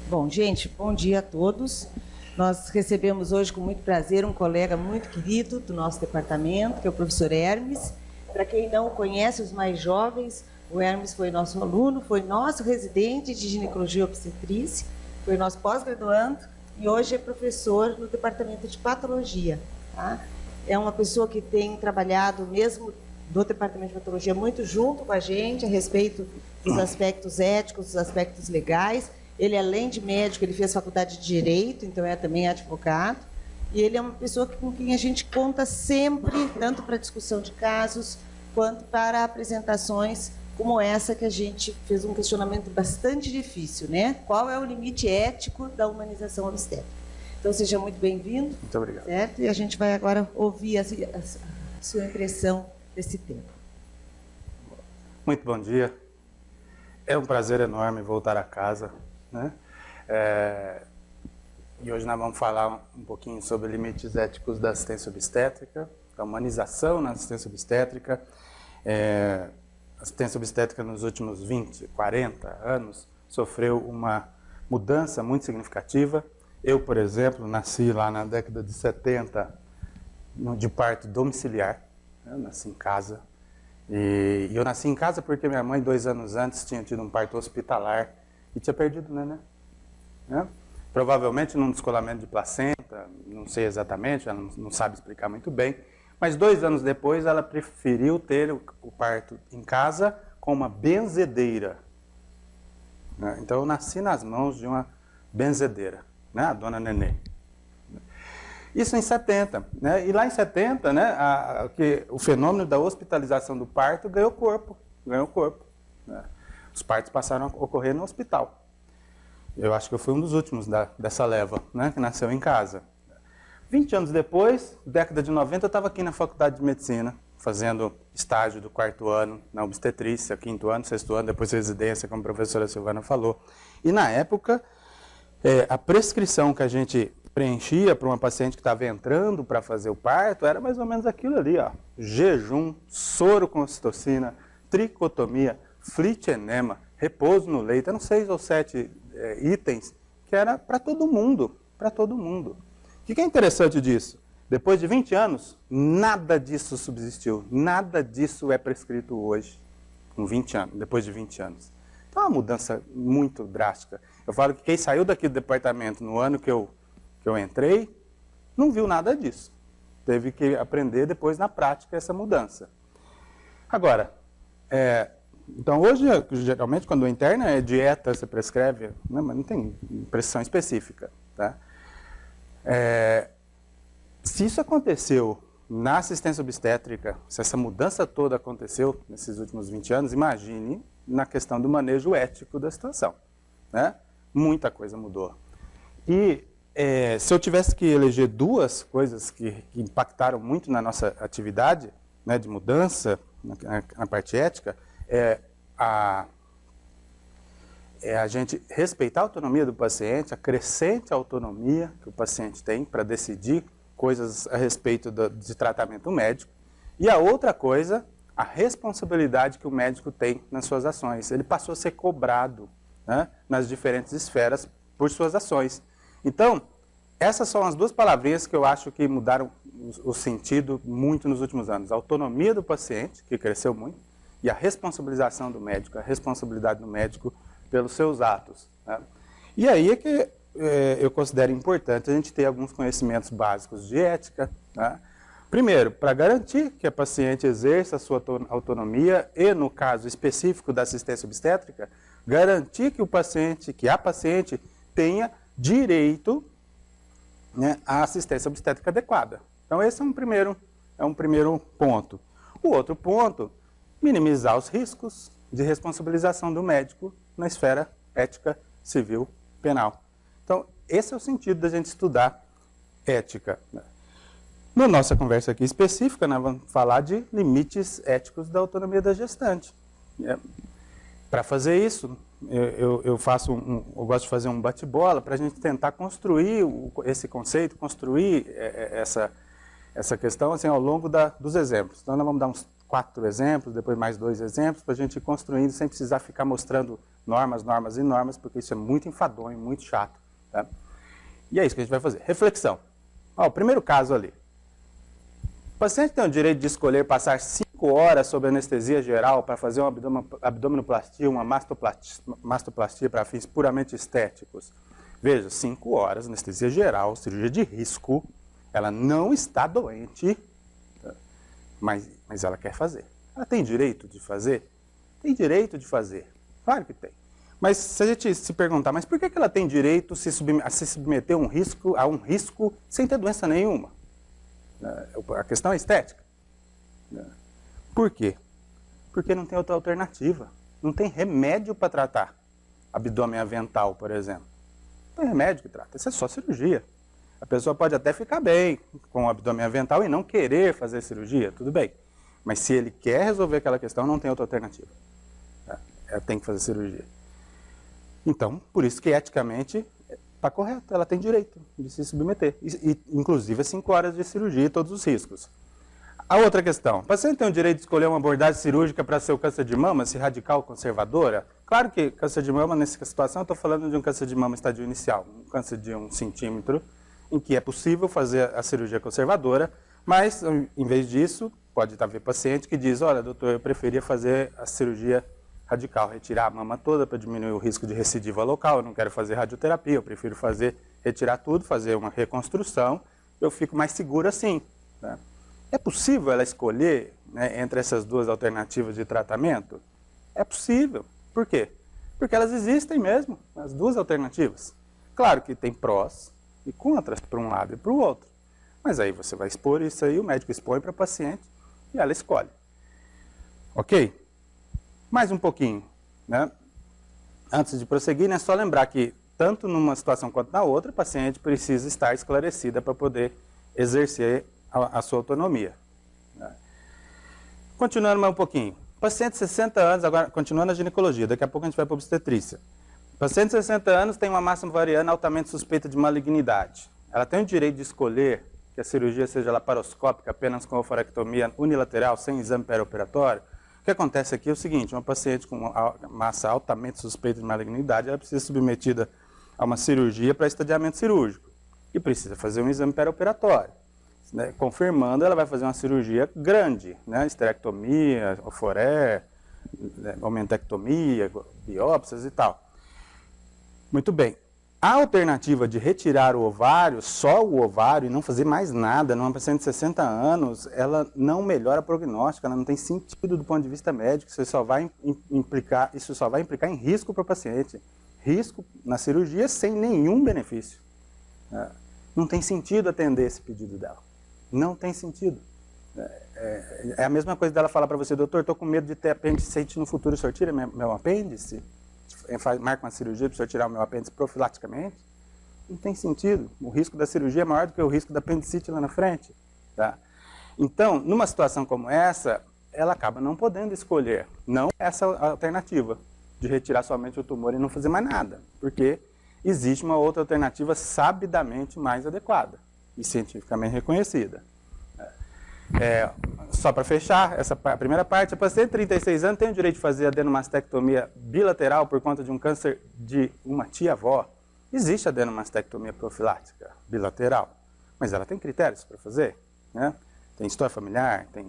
Bom, gente, bom dia a todos. Nós recebemos hoje com muito prazer um colega muito querido do nosso departamento, que é o professor Hermes. Para quem não conhece, os mais jovens, o Hermes foi nosso aluno, foi nosso residente de ginecologia e obstetrícia, foi nosso pós-graduando e hoje é professor no departamento de patologia. Tá? É uma pessoa que tem trabalhado mesmo do departamento de patologia muito junto com a gente a respeito dos aspectos éticos, dos aspectos legais. Ele, além de médico, ele fez faculdade de Direito, então é também advogado. E ele é uma pessoa com quem a gente conta sempre, tanto para discussão de casos, quanto para apresentações como essa que a gente fez um questionamento bastante difícil, né? Qual é o limite ético da humanização obstétrica? Então, seja muito bem-vindo. Muito obrigado. Certo? E a gente vai agora ouvir a sua impressão desse tema. Muito bom dia. É um prazer enorme voltar a casa, né? E hoje nós vamos falar um pouquinho sobre limites éticos da assistência obstétrica, da humanização na assistência obstétrica. A assistência obstétrica nos últimos 20, 40 anos sofreu uma mudança muito significativa. Eu, por exemplo, nasci lá na década de 70 de parto domiciliar, né? Eu nasci em casa. E eu nasci em casa porque minha mãe, 2 anos antes, tinha tido um parto hospitalar e tinha perdido o neném, né? Provavelmente num descolamento de placenta, não sei exatamente, ela não sabe explicar muito bem, mas 2 anos depois ela preferiu ter o parto em casa com uma benzedeira, né? Então eu nasci nas mãos de uma benzedeira, né? A dona Nenê. Isso em 70, né? E lá em 70, né, o fenômeno da hospitalização do parto ganhou corpo, né? Os partos passaram a ocorrer no hospital. Eu acho que eu fui um dos últimos dessa leva, né, que nasceu em casa. 20 anos depois, década de 90, eu estava aqui na Faculdade de Medicina, fazendo estágio do 4º ano na obstetrícia, 5º ano, 6º ano, depois residência, como a professora Silvana falou. E na época, a prescrição que a gente preenchia para uma paciente que estava entrando para fazer o parto era mais ou menos aquilo ali, ó: jejum, soro com ocitocina, tricotomia, flitenema, repouso no leito. Eram 6 ou 7 itens que era para todo mundo, para todo mundo. O que é interessante disso? Depois de 20 anos, nada disso subsistiu, nada disso é prescrito hoje, com 20 anos, depois de 20 anos. Então é uma mudança muito drástica. Eu falo que quem saiu daqui do departamento no ano que eu entrei, não viu nada disso. Teve que aprender depois na prática essa mudança. Agora, então hoje, geralmente, quando interna é dieta, você prescreve, né, mas não tem prescrição específica. Tá? Se isso aconteceu na assistência obstétrica, se essa mudança toda aconteceu nesses últimos 20 anos, imagine na questão do manejo ético da situação, né? Muita coisa mudou. E se eu tivesse que eleger 2 coisas que impactaram muito na nossa atividade, né, de mudança na parte ética, a gente respeitar a autonomia do paciente, a crescente autonomia que o paciente tem para decidir coisas a respeito de tratamento médico. E a outra coisa, a responsabilidade que o médico tem nas suas ações. Ele passou a ser cobrado, né, nas diferentes esferas por suas ações. Então, essas são as 2 palavrinhas que eu acho que mudaram o sentido muito nos últimos anos. A autonomia do paciente, que cresceu muito, e a responsabilização do médico, a responsabilidade do médico pelos seus atos, né? E aí é que eu considero importante a gente ter alguns conhecimentos básicos de ética, né? Primeiro, para garantir que a paciente exerça a sua autonomia e, no caso específico da assistência obstétrica, garantir que a paciente tenha direito, né, à assistência obstétrica adequada. Então esse é um primeiro ponto. O outro ponto, minimizar os riscos de responsabilização do médico na esfera ética, civil, penal. Então esse é o sentido da gente estudar ética. Na nossa conversa aqui específica, nós vamos falar de limites éticos da autonomia da gestante. Para fazer isso, eu gosto de fazer um bate-bola para a gente tentar construir esse conceito, construir essa questão assim, ao longo dos exemplos. Então nós vamos dar uns 4 exemplos, depois mais 2 exemplos, para a gente ir construindo sem precisar ficar mostrando Normas, normas e normas, porque isso é muito enfadonho, muito chato. Tá? E é isso que a gente vai fazer. Reflexão. Ó, o primeiro caso ali. O paciente tem o direito de escolher passar 5 horas sob anestesia geral para fazer uma abdominoplastia, uma mastoplastia para fins puramente estéticos. Veja, 5 horas, anestesia geral, cirurgia de risco, ela não está doente, tá? mas ela quer fazer. Ela tem direito de fazer? Tem direito de fazer, claro que tem. Mas se a gente se perguntar, mas por que ela tem direito a se submeter a um risco sem ter doença nenhuma? A questão é estética. Por quê? Porque não tem outra alternativa. Não tem remédio para tratar abdômen avental, por exemplo. Não tem remédio que trata, isso é só cirurgia. A pessoa pode até ficar bem com o abdômen avental e não querer fazer cirurgia, tudo bem. Mas se ele quer resolver aquela questão, não tem outra alternativa. Ela tem que fazer cirurgia. Então, por isso que eticamente está correto, ela tem direito de se submeter. Inclusive 5 horas de cirurgia e todos os riscos. A outra questão, o paciente tem o direito de escolher uma abordagem cirúrgica para seu câncer de mama, se radical ou conservadora? Claro que câncer de mama, nessa situação, eu estou falando de um câncer de mama estadio inicial, um câncer de 1 centímetro, em que é possível fazer a cirurgia conservadora, mas, em vez disso, pode haver paciente que diz, olha, doutor, eu preferia fazer a cirurgia radical, retirar a mama toda para diminuir o risco de recidiva local, eu não quero fazer radioterapia, eu prefiro retirar tudo, fazer uma reconstrução, eu fico mais seguro assim. Né? É possível ela escolher, né, entre essas duas alternativas de tratamento? É possível. Por quê? Porque elas existem mesmo, as duas alternativas. Claro que tem prós e contras para um lado e para o outro. Mas aí você vai expor isso aí, o médico expõe para a paciente e ela escolhe. Ok? Mais um pouquinho, né? Antes de prosseguir, é só lembrar que, tanto numa situação quanto na outra, a paciente precisa estar esclarecida para poder exercer a sua autonomia. Né? Continuando mais um pouquinho. Paciente de 60 anos, agora continuando a ginecologia, daqui a pouco a gente vai para a obstetrícia. Paciente de 60 anos tem uma massa ovariana altamente suspeita de malignidade. Ela tem o direito de escolher que a cirurgia seja laparoscópica apenas com ovarectomia unilateral, sem exame perioperatório? O que acontece aqui é o seguinte, uma paciente com uma massa altamente suspeita de malignidade, ela precisa ser submetida a uma cirurgia para estadiamento cirúrgico e precisa fazer um exame perioperatório. Né? Confirmando, ela vai fazer uma cirurgia grande, né? Esterectomia, oforé, omentectomia, biópsias e tal. Muito bem. A alternativa de retirar o ovário, só o ovário, e não fazer mais nada, numa paciente de 60 anos, ela não melhora prognóstico, ela não tem sentido do ponto de vista médico, isso só vai implicar em risco para o paciente. Risco na cirurgia sem nenhum benefício. Não tem sentido atender esse pedido dela. Não tem sentido. É a mesma coisa dela falar para você, doutor, estou com medo de ter apendicite no futuro, o senhor tira meu apêndice? Marca uma cirurgia para o senhor tirar o meu apêndice profilaticamente? Não tem sentido. O risco da cirurgia é maior do que o risco da apendicite lá na frente. Tá? Então, numa situação como essa, ela acaba não podendo escolher, não essa alternativa de retirar somente o tumor e não fazer mais nada, porque existe uma outra alternativa sabidamente mais adequada e cientificamente reconhecida. Só para fechar a primeira parte, a paciente de 36 anos tem o direito de fazer adenomastectomia bilateral por conta de um câncer de uma tia-avó. Existe adenomastectomia profilática bilateral, mas ela tem critérios para fazer. Né? Tem história familiar, tem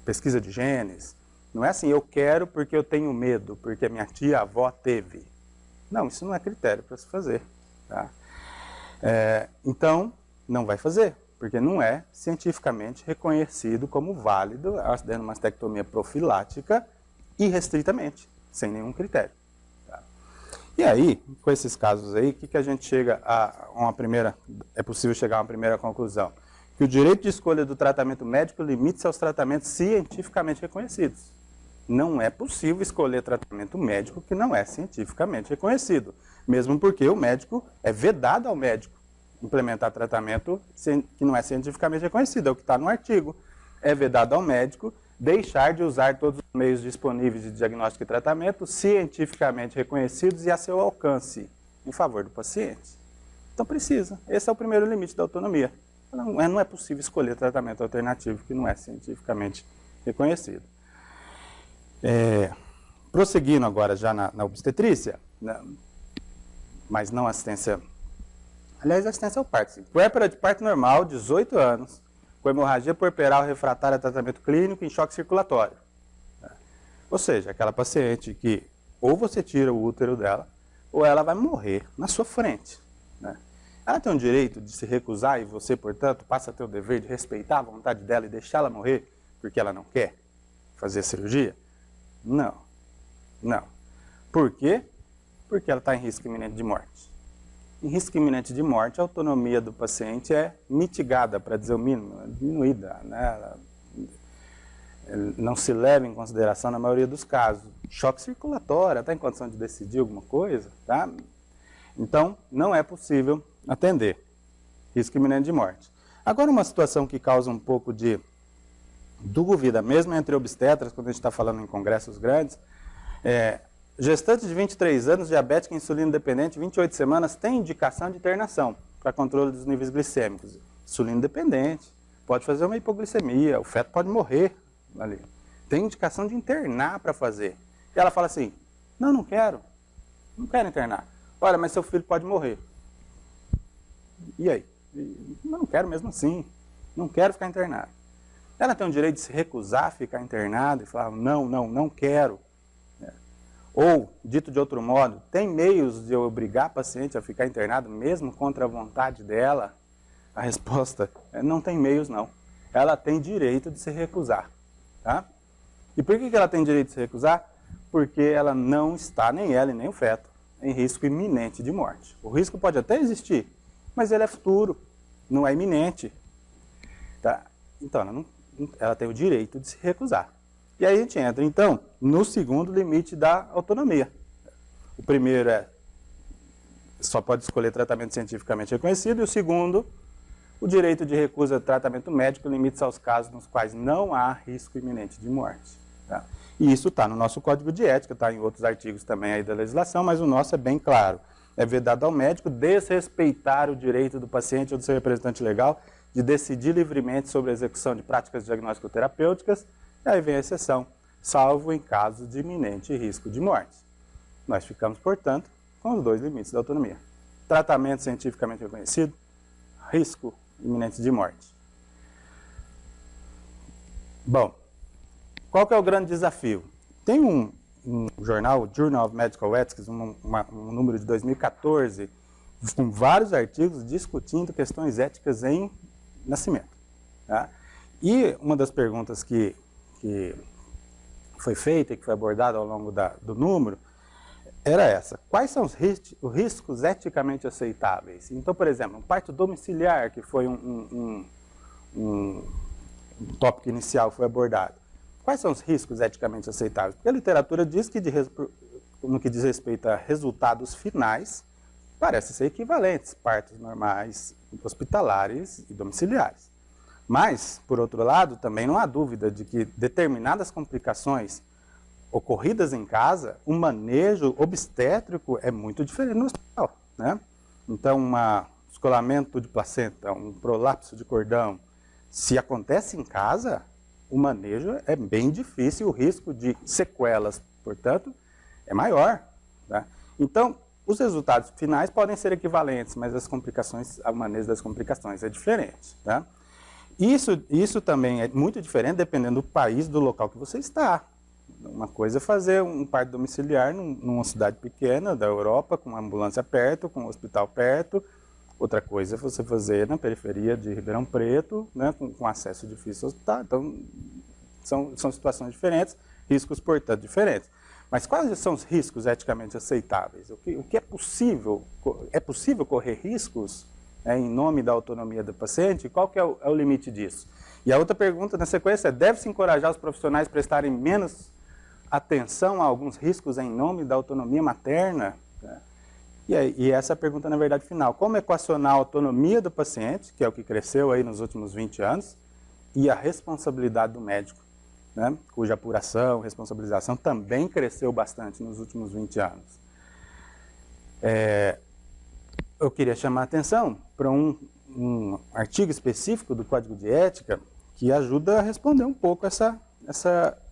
pesquisa de genes. Não é assim, eu quero porque eu tenho medo, porque a minha tia-avó teve. Não, isso não é critério para se fazer. Tá? Então, não vai fazer, porque não é cientificamente reconhecido como válido a adenomastectomia profilática irrestritamente, sem nenhum critério. Tá? E aí, com esses casos aí, o que a gente chega a uma primeira, é possível chegar a uma primeira conclusão? Que o direito de escolha do tratamento médico limite-se aos tratamentos cientificamente reconhecidos. Não é possível escolher tratamento médico que não é cientificamente reconhecido, mesmo porque o médico é vedado ao médico implementar tratamento que não é cientificamente reconhecido, é o que está no artigo. É vedado ao médico deixar de usar todos os meios disponíveis de diagnóstico e tratamento cientificamente reconhecidos e a seu alcance, em favor do paciente. Então precisa. Esse é o primeiro limite da autonomia. Não é possível escolher tratamento alternativo que não é cientificamente reconhecido. Prosseguindo agora já na obstetrícia, né, mas não assistência, aliás, assistência ao parto. Sim. Puérpera de parto normal, 18 anos, com hemorragia puerperal refratária a tratamento clínico em choque circulatório. Ou seja, aquela paciente que ou você tira o útero dela, ou ela vai morrer na sua frente. Né? Ela tem o direito de se recusar e você, portanto, passa a ter o dever de respeitar a vontade dela e deixá-la morrer porque ela não quer fazer a cirurgia? Não. Não. Por quê? Porque ela está em risco iminente de morte. Em risco iminente de morte, a autonomia do paciente é mitigada, para dizer o mínimo, diminuída. Né? Ela não se leva em consideração na maioria dos casos. Choque circulatório, está em condição de decidir alguma coisa? Tá? Então, não é possível atender. Risco iminente de morte. Agora, uma situação que causa um pouco de dúvida, mesmo entre obstetras, quando a gente está falando em congressos grandes, gestante de 23 anos, diabética, insulina dependente, 28 semanas, tem indicação de internação para controle dos níveis glicêmicos. Insulina dependente, pode fazer uma hipoglicemia, o feto pode morrer ali. Tem indicação de internar para fazer. E ela fala assim, não quero internar. Olha, mas seu filho pode morrer. E aí? Não quero mesmo assim, não quero ficar internado. Ela tem o direito de se recusar a ficar internada e falar, não quero. Ou, dito de outro modo, tem meios de eu obrigar a paciente a ficar internada, mesmo contra a vontade dela? A resposta é, não tem meios, não. Ela tem direito de se recusar. Tá? E por que ela tem direito de se recusar? Porque ela não está, nem ela e nem o feto, em risco iminente de morte. O risco pode até existir, mas ele é futuro, não é iminente. Tá? Então, ela tem o direito de se recusar. E aí a gente entra, então, no segundo limite da autonomia. O primeiro só pode escolher tratamento cientificamente reconhecido, e o segundo, o direito de recusa de tratamento médico limita-se aos casos nos quais não há risco iminente de morte. Tá? E isso está no nosso Código de Ética, está em outros artigos também aí da legislação, mas o nosso é bem claro. É vedado ao médico desrespeitar o direito do paciente ou do seu representante legal de decidir livremente sobre a execução de práticas diagnóstico-terapêuticas. E aí vem a exceção, salvo em caso de iminente risco de morte. Nós ficamos, portanto, com os dois limites da autonomia. Tratamento cientificamente reconhecido, risco iminente de morte. Bom, qual que é o grande desafio? Tem um jornal, o Journal of Medical Ethics, um número de 2014, com vários artigos discutindo questões éticas em nascimento. Tá? E uma das perguntas que foi feita e que foi abordada ao longo do número, era essa. Quais são os riscos eticamente aceitáveis? Então, por exemplo, um parto domiciliar, que foi um tópico inicial, foi abordado. Quais são os riscos eticamente aceitáveis? Porque a literatura diz que, no que diz respeito a resultados finais, parece ser equivalentes, partos normais, hospitalares e domiciliares. Mas, por outro lado, também não há dúvida de que determinadas complicações ocorridas em casa, o manejo obstétrico é muito diferente no hospital. Né? Então, um descolamento de placenta, um prolapso de cordão, se acontece em casa, o manejo é bem difícil, o risco de sequelas, portanto, é maior. Tá? Então, os resultados finais podem ser equivalentes, mas as complicações, o manejo das complicações é diferente. Tá? Isso também é muito diferente dependendo do país, do local que você está. Uma coisa é fazer um parto domiciliar numa cidade pequena da Europa, com uma ambulância perto, com um hospital perto. Outra coisa é você fazer na periferia de Ribeirão Preto, né, com acesso difícil ao hospital. Então, são situações diferentes, riscos, portanto, diferentes. Mas quais são os riscos eticamente aceitáveis? O que é possível? É possível correr riscos em nome da autonomia do paciente? Qual que é o limite disso? E a outra pergunta na sequência é, deve-se encorajar os profissionais a prestarem menos atenção a alguns riscos em nome da autonomia materna? E essa é a pergunta, na verdade, final. Como equacionar a autonomia do paciente, que é o que cresceu aí nos últimos 20 anos, e a responsabilidade do médico, né, cuja apuração, responsabilização também cresceu bastante nos últimos 20 anos. Eu queria chamar a atenção para um artigo específico do Código de Ética que ajuda a responder um pouco essa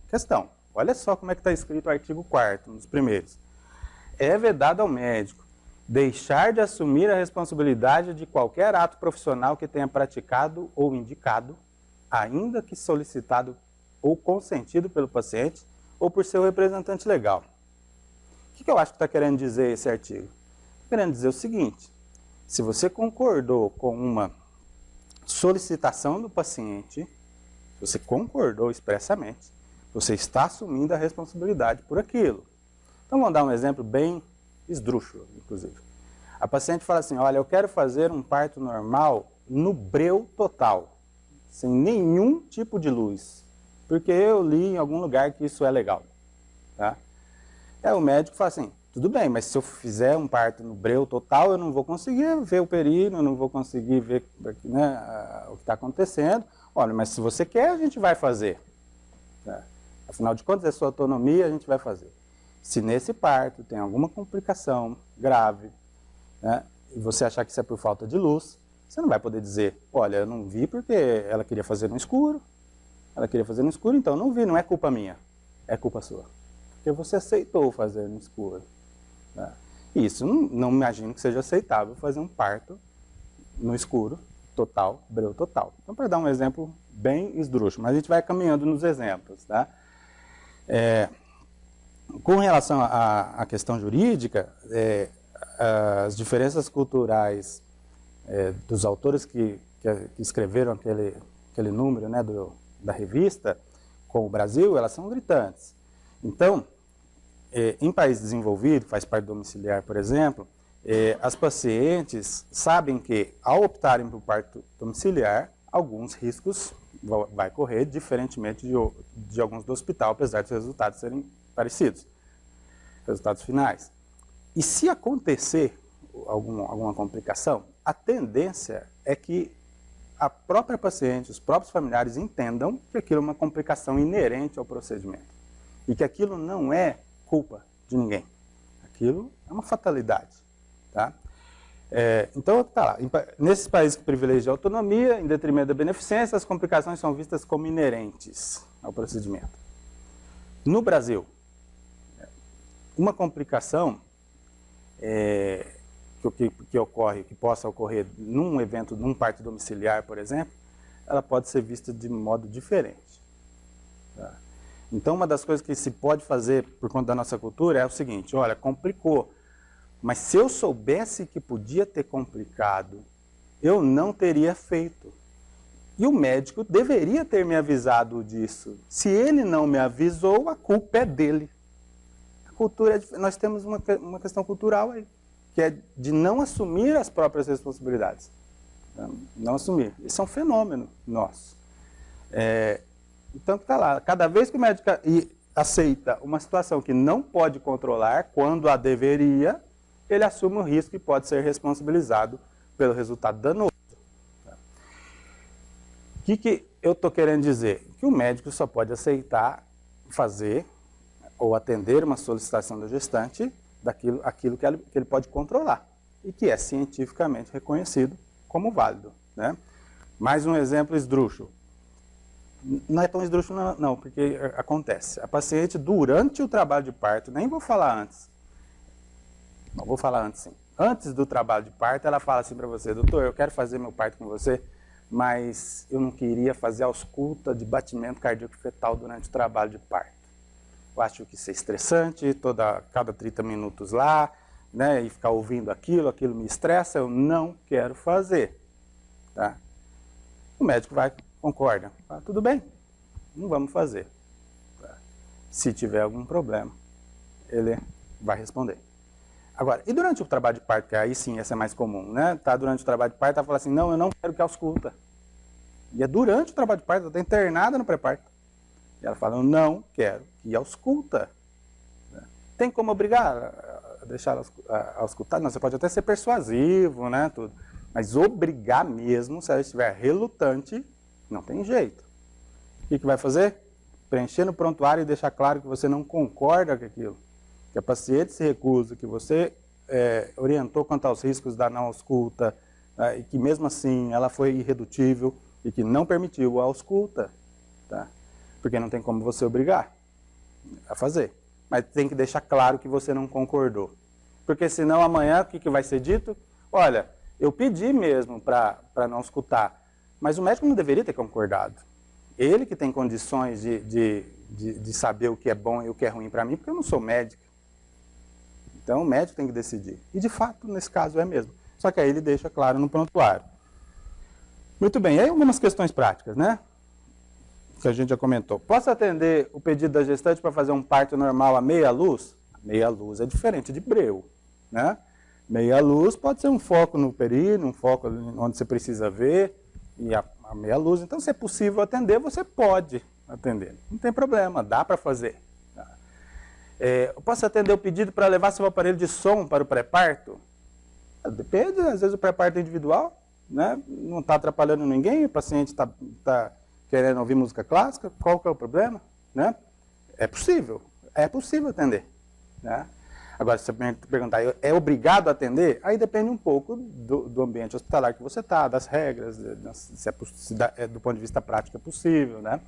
questão. Olha só como é que está escrito o artigo 4º, nos primeiros. É vedado ao médico deixar de assumir a responsabilidade de qualquer ato profissional que tenha praticado ou indicado, ainda que solicitado ou consentido pelo paciente ou por seu representante legal. O que eu acho que está querendo dizer esse artigo? Está querendo dizer o seguinte: se você concordou com uma solicitação do paciente, você concordou expressamente, você está assumindo a responsabilidade por aquilo. Então, vamos dar um exemplo bem esdrúxulo, inclusive. A paciente fala assim: olha, eu quero fazer um parto normal no breu total, sem nenhum tipo de luz, porque eu li em algum lugar que isso é legal. Tá? Aí o médico fala assim: tudo bem, mas se eu fizer um parto no breu total, eu não vou conseguir ver o períneo, eu não vou conseguir ver, né, o que está acontecendo. Olha, mas se você quer, a gente vai fazer. Tá? Afinal de contas, é sua autonomia, a gente vai fazer. Se nesse parto tem alguma complicação grave, né, e você achar que isso é por falta de luz, você não vai poder dizer: olha, eu não vi porque ela queria fazer no escuro. Ela queria fazer no escuro, então eu não vi, não é culpa minha, é culpa sua. Porque você aceitou fazer no escuro. Né? Isso, não imagino que seja aceitável fazer um parto no escuro, total, breu total. Então, para dar um exemplo bem esdrúxulo, mas a gente vai caminhando nos exemplos. Tá? Com relação à questão jurídica, as diferenças culturais dos autores que escreveram aquele número, né, da revista com o Brasil, elas são gritantes. Então, em países desenvolvidos, faz parte domiciliar, por exemplo, as pacientes sabem que, ao optarem por parto domiciliar, alguns riscos vai correr, diferentemente de alguns do hospital, apesar dos resultados serem parecidos, resultados finais. E se acontecer alguma complicação, a tendência é que a própria paciente, os próprios familiares entendam que aquilo é uma complicação inerente ao procedimento e que aquilo não é culpa de ninguém. Aquilo é uma fatalidade. Tá? Então, tá lá. Nesses países que privilegiam a autonomia, em detrimento da beneficência, as complicações são vistas como inerentes ao procedimento. No Brasil, uma complicação que possa ocorrer num evento, num parto domiciliar, por exemplo, ela pode ser vista de modo diferente. Tá? Então, uma das coisas que se pode fazer por conta da nossa cultura é o seguinte: olha, complicou, mas se eu soubesse que podia ter complicado, eu não teria feito. E o médico deveria ter me avisado disso. Se ele não me avisou, a culpa é dele. A cultura nós temos uma questão cultural aí, que é de não assumir as próprias responsabilidades. Não assumir. Isso é um fenômeno nosso. Então, está lá. Cada vez que o médico aceita uma situação que não pode controlar, quando a deveria, ele assume o risco e pode ser responsabilizado pelo resultado danoso. O que eu estou querendo dizer? Que o médico só pode aceitar fazer ou atender uma solicitação da gestante aquilo que ele pode controlar e que é cientificamente reconhecido como válido. Né? Mais um exemplo esdrúxulo. Não é tão esdrúxulo não, porque acontece. A paciente, durante o trabalho de parto, nem vou falar antes, não vou falar antes sim. Antes do trabalho de parto, ela fala assim para você: doutor, eu quero fazer meu parto com você, mas eu não queria fazer ausculta de batimento cardíaco fetal durante o trabalho de parto. Eu acho que isso é estressante, cada 30 minutos lá, né, e ficar ouvindo aquilo me estressa, eu não quero fazer. Tá? O médico concorda, fala: tudo bem, não vamos fazer. Tá? Se tiver algum problema, ele vai responder. Agora, e durante o trabalho de parto, que aí sim, essa é mais comum, né? Tá durante o trabalho de parto, ela fala assim: não, eu não quero que ausculta. E é durante o trabalho de parto, ela está internada no pré-parto. E ela fala: eu não quero que ausculta. Tem como obrigar a deixar ela auscultar? Não, você pode até ser persuasivo, né, tudo. Mas obrigar mesmo, se ela estiver relutante, não tem jeito. O que vai fazer? Preencher no prontuário e deixar claro que você não concorda com aquilo. Que a paciente se recusa, que você orientou quanto aos riscos da não ausculta, e que mesmo assim ela foi irredutível e que não permitiu a ausculta, tá? Porque não tem como você obrigar. a fazer. Mas tem que deixar claro que você não concordou. Porque senão amanhã o que vai ser dito? Olha, eu pedi mesmo para não escutar, mas o médico não deveria ter concordado. Ele que tem condições de saber o que é bom e o que é ruim para mim, porque eu não sou médico. Então o médico tem que decidir. E de fato, nesse caso, é mesmo. Só que aí ele deixa claro no prontuário. Muito bem, e aí algumas questões práticas, né? Que a gente já comentou. Posso atender o pedido da gestante para fazer um parto normal a meia luz? Meia luz é diferente de breu, né? Meia luz pode ser um foco no períneo, um foco onde você precisa ver, e a meia luz. Então, se é possível atender, você pode atender. Não tem problema, dá para fazer. Tá? Eu posso atender o pedido para levar seu aparelho de som para o pré-parto? Depende, às vezes o pré-parto é individual, né? Não está atrapalhando ninguém, o paciente está querendo ouvir música clássica, qual que é o problema? Né? É possível atender. Né? Agora, se você perguntar, é obrigado a atender? Aí depende um pouco do ambiente hospitalar que você está, das regras, se do ponto de vista prático é possível. Né?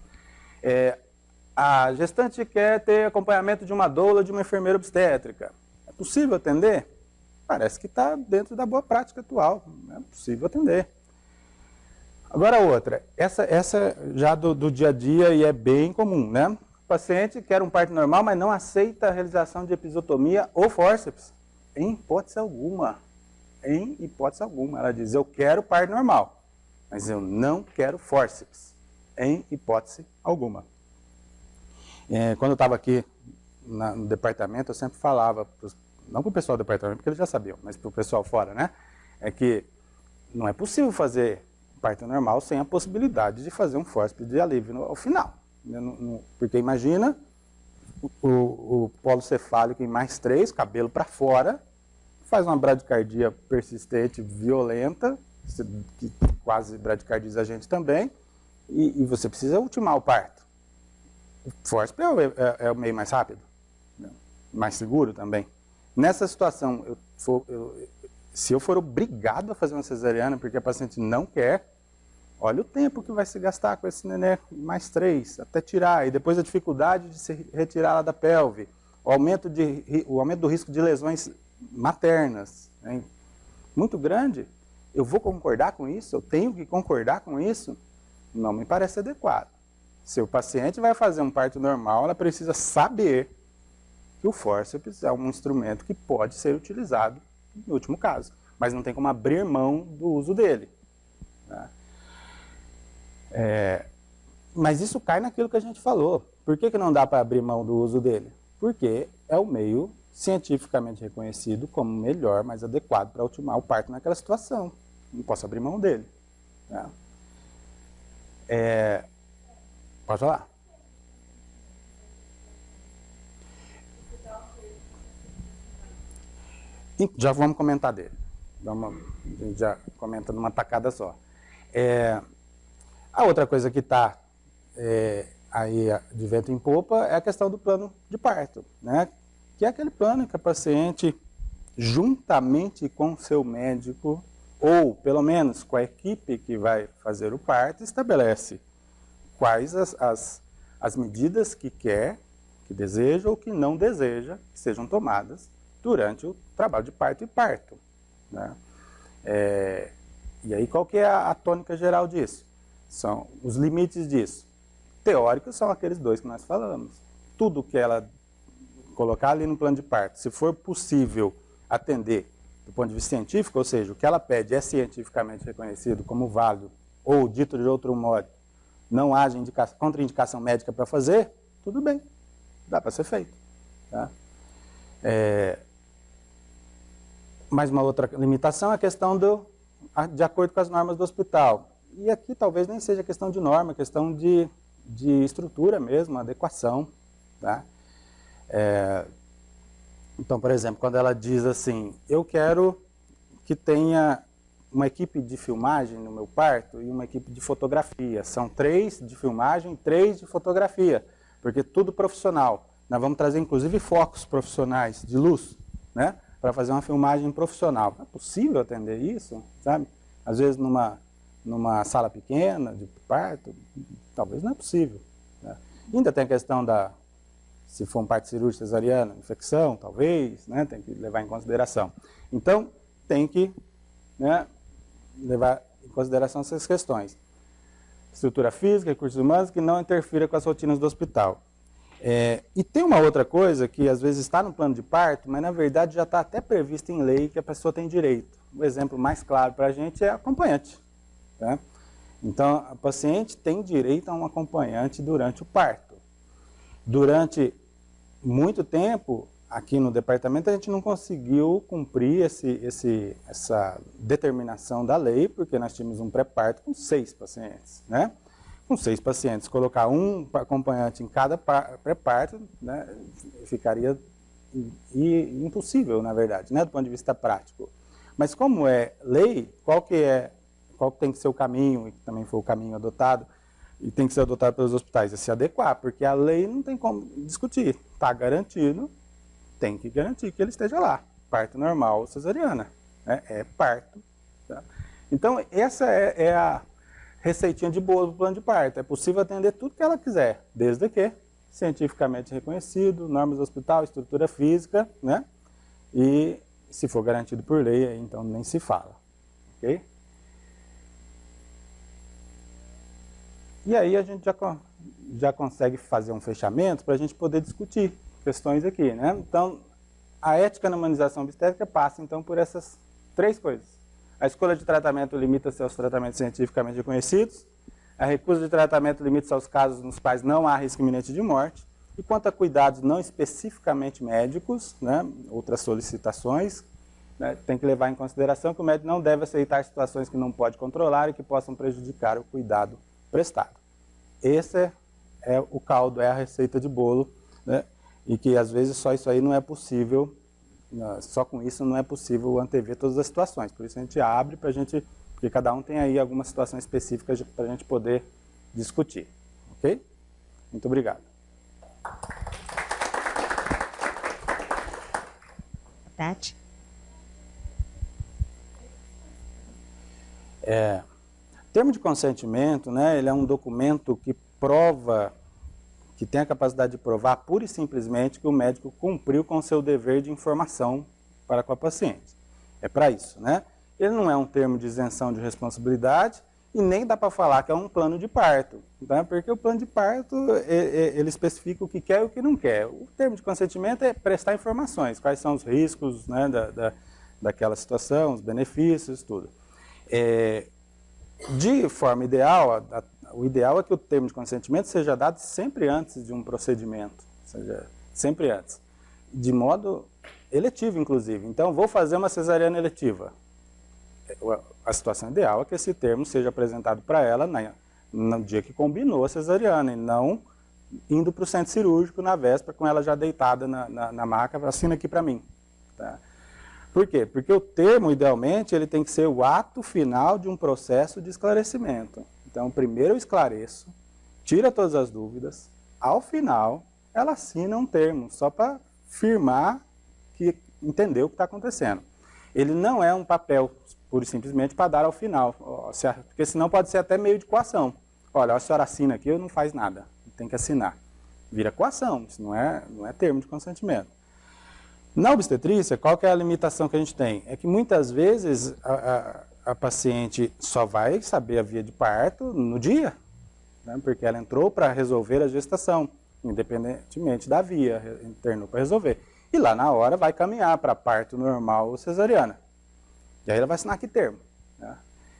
A gestante quer ter acompanhamento de uma doula, de uma enfermeira obstétrica. É possível atender? Parece que está dentro da boa prática atual. É possível atender. Agora outra, essa já do dia a dia e é bem comum, né? O paciente quer um parto normal, mas não aceita a realização de episiotomia ou fórceps. Em hipótese alguma. Em hipótese alguma. Ela diz, eu quero parto normal, mas eu não quero fórceps. Em hipótese alguma. Quando eu estava aqui no departamento, eu sempre falava, não para o pessoal do departamento, porque eles já sabiam, mas para o pessoal fora, né? É que não é possível fazer parto normal sem a possibilidade de fazer um fórceps de alívio ao final. Porque imagina o polo cefálico em +3, cabelo para fora, faz uma bradicardia persistente, violenta, que quase bradicardiza a gente também, e você precisa ultimar o parto. O fórceps é o meio mais rápido, né? Mais seguro também. Nessa situação, se eu for obrigado a fazer uma cesariana porque a paciente não quer, olha o tempo que vai se gastar com esse neném +3, até tirar, e depois a dificuldade de se retirá-la da pelve, o aumento do risco de lesões maternas, né, muito grande. Eu vou concordar com isso? Eu tenho que concordar com isso? Não me parece adequado. Se o paciente vai fazer um parto normal, ela precisa saber que o fórceps é um instrumento que pode ser utilizado no último caso, mas não tem como abrir mão do uso dele. Né? Mas isso cai naquilo que a gente falou. Por que não dá para abrir mão do uso dele? Porque é o meio cientificamente reconhecido como melhor, mais adequado para ultimar o parto naquela situação. Não posso abrir mão dele. Né? Pode falar. Já vamos comentar dele. A gente já comenta numa tacada só. A outra coisa que está aí de vento em popa é a questão do plano de parto, né? Que é aquele plano que a paciente, juntamente com seu médico, ou pelo menos com a equipe que vai fazer o parto, estabelece quais as medidas que quer, que deseja ou que não deseja que sejam tomadas durante o trabalho de parto e parto. Né? E aí qual que é a tônica geral disso? São os limites disso. Teóricos são aqueles dois que nós falamos. Tudo que ela colocar ali no plano de parto, se for possível atender do ponto de vista científico, ou seja, o que ela pede é cientificamente reconhecido como válido, ou dito de outro modo, não haja contraindicação médica para fazer, tudo bem, dá para ser feito. Tá? Mas uma outra limitação é a questão de acordo com as normas do hospital. E aqui talvez nem seja questão de norma, é questão de estrutura mesmo, adequação. Tá? Então, por exemplo, quando ela diz assim, eu quero que tenha uma equipe de filmagem no meu parto e uma equipe de fotografia. São 3 de filmagem e 3 de fotografia, porque tudo profissional. Nós vamos trazer, inclusive, focos profissionais de luz, né, para fazer uma filmagem profissional. É possível atender isso, sabe? Às vezes, numa sala pequena de parto, talvez não é possível. Né? Ainda tem a questão da Se for um parto cirúrgico cesariano, infecção, talvez, né? Tem que levar em consideração. Então, tem que, né, levar em consideração essas questões. Estrutura física, recursos humanos, que não interfira com as rotinas do hospital. E tem uma outra coisa que às vezes está no plano de parto, mas na verdade já está até previsto em lei que a pessoa tem direito. O exemplo mais claro para a gente é acompanhante. Tá? Então, a paciente tem direito a um acompanhante durante o parto. Durante muito tempo, aqui no departamento, a gente não conseguiu cumprir essa determinação da lei, porque nós tínhamos um pré-parto com 6 pacientes, né? Com 6 pacientes, colocar um acompanhante em cada pré-parto, né, ficaria impossível, na verdade, né, do ponto de vista prático. Mas como é lei, qual tem que ser o caminho, e que também foi o caminho adotado, e tem que ser adotado pelos hospitais, é se adequar, porque a lei não tem como discutir. Está garantido, tem que garantir que ele esteja lá. Parto normal ou cesariana, né? É parto. Tá? Então, essa é a receitinha de bolo do plano de parto. É possível atender tudo que ela quiser, desde que cientificamente reconhecido, normas do hospital, estrutura física, né? E se for garantido por lei, então nem se fala. Ok? E aí a gente já consegue fazer um fechamento para a gente poder discutir questões aqui, né? Então, a ética na humanização obstétrica passa, então, por essas 3 coisas. A escolha de tratamento limita-se aos tratamentos cientificamente reconhecidos. A recusa de tratamento limita-se aos casos nos quais não há risco iminente de morte. E quanto a cuidados não especificamente médicos, né, outras solicitações, né, tem que levar em consideração que o médico não deve aceitar situações que não pode controlar e que possam prejudicar o cuidado prestado. Esse é o caldo, é a receita de bolo, né, e que às vezes só isso aí não é possível. Só com isso não é possível antever todas as situações. Por isso a gente abre para a gente, porque cada um tem aí algumas situações específicas para a gente poder discutir. Ok? Muito obrigado. Tati? Termo de consentimento, né, ele é um documento que prova, que tem a capacidade de provar pura e simplesmente que o médico cumpriu com o seu dever de informação para com a paciente. É para isso, né? Ele não é um termo de isenção de responsabilidade e nem dá para falar que é um plano de parto, tá? Porque o plano de parto, ele especifica o que quer e o que não quer. O termo de consentimento é prestar informações, quais são os riscos, né, daquela situação, os benefícios, tudo. De forma ideal, o ideal é que o termo de consentimento seja dado sempre antes de um procedimento, ou seja, sempre antes, de modo eletivo, inclusive. Então, vou fazer uma cesariana eletiva. A situação ideal é que esse termo seja apresentado para ela no dia que combinou a cesariana, e não indo para o centro cirúrgico na véspera, com ela já deitada na maca, assina aqui para mim. Tá? Por quê? Porque o termo, idealmente, ele tem que ser o ato final de um processo de esclarecimento. Então, primeiro eu esclareço, tira todas as dúvidas, ao final, ela assina um termo, só para firmar que entendeu o que está acontecendo. Ele não é um papel, pura e simplesmente, para dar ao final, porque senão pode ser até meio de coação. Olha, a senhora assina aqui, eu não faz nada, tem que assinar. Vira coação, isso não é termo de consentimento. Na obstetrícia, qual que é a limitação que a gente tem? É que muitas vezes a paciente só vai saber a via de parto no dia, né, porque ela entrou para resolver a gestação, independentemente da via, internou para resolver. E lá na hora vai caminhar para parto normal ou cesariana. E aí ela vai assinar que termo? Né?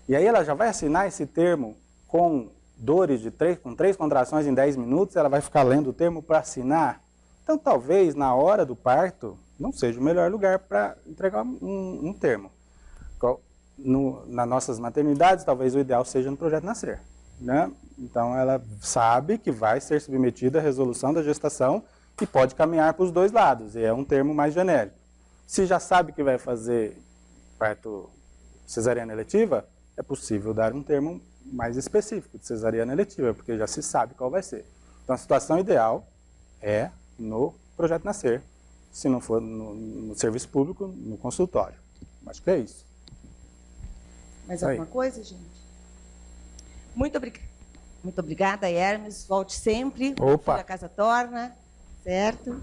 E aí ela já vai assinar esse termo com dores com 3 contrações em 10 minutos, ela vai ficar lendo o termo para assinar. Então talvez na hora do parto não seja o melhor lugar para entregar um termo. Nas nossas maternidades, talvez o ideal seja no Projeto Nascer. Né? Então ela sabe que vai ser submetida à resolução da gestação e pode caminhar para os 2 lados, e é um termo mais genérico. Se já sabe que vai fazer parto cesariana eletiva, é possível dar um termo mais específico de cesariana eletiva, porque já se sabe qual vai ser. Então a situação ideal é no Projeto Nascer, se não for no serviço público, no consultório. Acho que é isso. Mais alguma coisa, gente? Muito obrigada, Hermes. Volte sempre. Opa! A casa torna. certo?